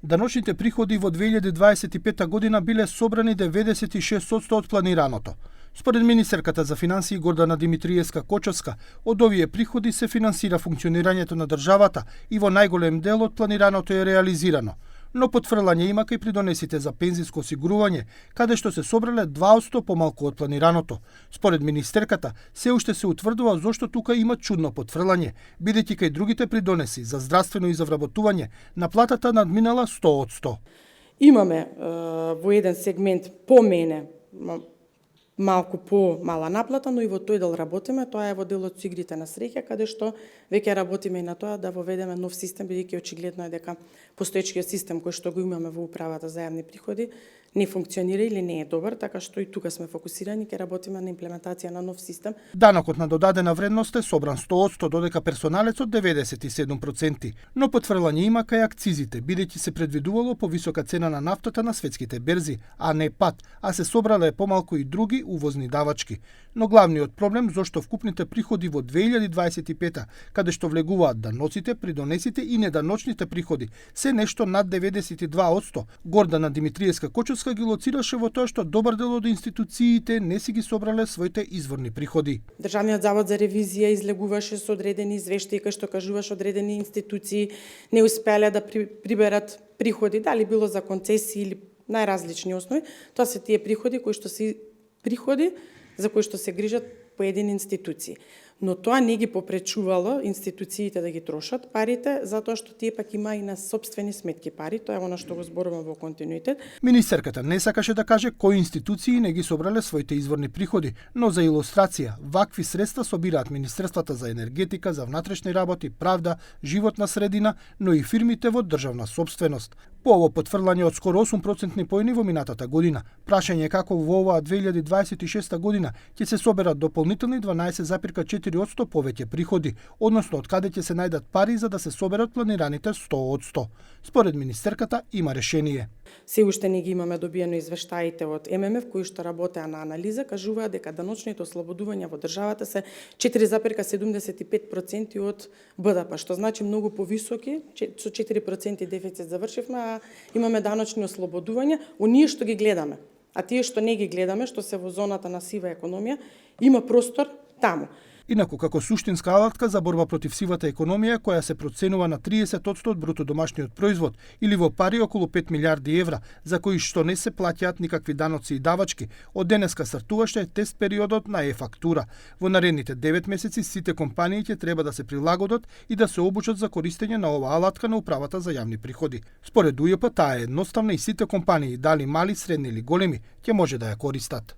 Даночните приходи во 2025 година биле собрани 96% од планираното. Според министерката за финансии Гордана Димитриевска-Кочовска, од овие приходи се финансира функционирањето на државата и во најголем дел од планираното е реализирано. Но потфрлање има кај придонесите за пензиско осигурување, каде што се собрале 2% помалку од планираното. Според министерката, се уште се утврдува зошто тука има чудно потфрлање, бидејќи кај другите придонеси за здравствено и за вработување, наплатата надминала 100%. Имаме во еден сегмент по мене малку по-мала наплата, но и во тој дел работиме, тоа е во делот со игрите на среќа, каде што веќе работиме и на тоа да воведеме нов систем, бидејќи очигледно е дека постоечкиот систем кој што го имаме во управата за јавни приходи не функционира или не е добар, така што и тука сме фокусирани, ќе работиме на имплементација на нов систем. Данокот на додадена вредност е собран 100%, додека персоналецот 97%, но потфрлање има кај акцизите, бидејќи се предвидувало повисока цена на нафтата на светските берзи, а не пат, а се собрале помалку и други увозни давачки. Но главниот проблем зошто вкупните приходи во 2025, каде што влегуваат даноците, придонесите и неданочните приходи, се нешто над 92%. Гордана Димитриевска-Кочовска ги лоцираше во тоа што добар дел од институциите не си ги собрале своите изворни приходи. Државниот завод за ревизија излегуваше со одредени извештаи кои што кажуваше одредени институции не успеале да приберат приходи, дали било за концесии или најразлични основи. Тоа се тие приходи кои што се приходи за кои што се грижат поедини институции. Но тоа не ги попречувало институциите да ги трошат парите, затоа што тие пак има и на сопствени сметки пари, тоа е она што го зборувам во континуитет. Министерката не сакаше да каже кои институции не ги собрале своите изворни приходи, но за илустрација, вакви средства собираат Министерствата за енергетика, за внатрешни работи, правда, животна средина, но и фирмите во државна сопственост. По ово потфрлање од скоро 8% поени во минатата година, прашање е како во оваа 2026 година ќе се соберат дополнителни 12,4% повеќе приходи, односно од каде ќе се најдат пари за да се соберат планираните 100%. Според министерката има решение. Се уште не ги имаме добиено извештаите од ММФ кои што работеа на анализа, кажуваат дека даночните ослободувања во државата се 4,75% од БДП, што значи многу повисоки, со 4% дефицит завршивме, а имаме даночни ослободувања, оние што ги гледаме. А тие што не ги гледаме, што се во зоната на сива економија, има простор таму. Инаку, како суштинска алатка за борба против сивата економија, која се проценува на 30% од бруто домашниот производ или во пари околу 5 милиарди евра, за кои што не се плаќаат никакви даноци и давачки, од денеска стартуваше тест периодот на е-фактура. Во наредните 9 месеци сите компании ќе треба да се прилагодат и да се обучат за користење на оваа алатка на управата за јавни приходи. Според УЈП таа е едноставна и сите компании, дали мали, средни или големи, ќе може да ја користат.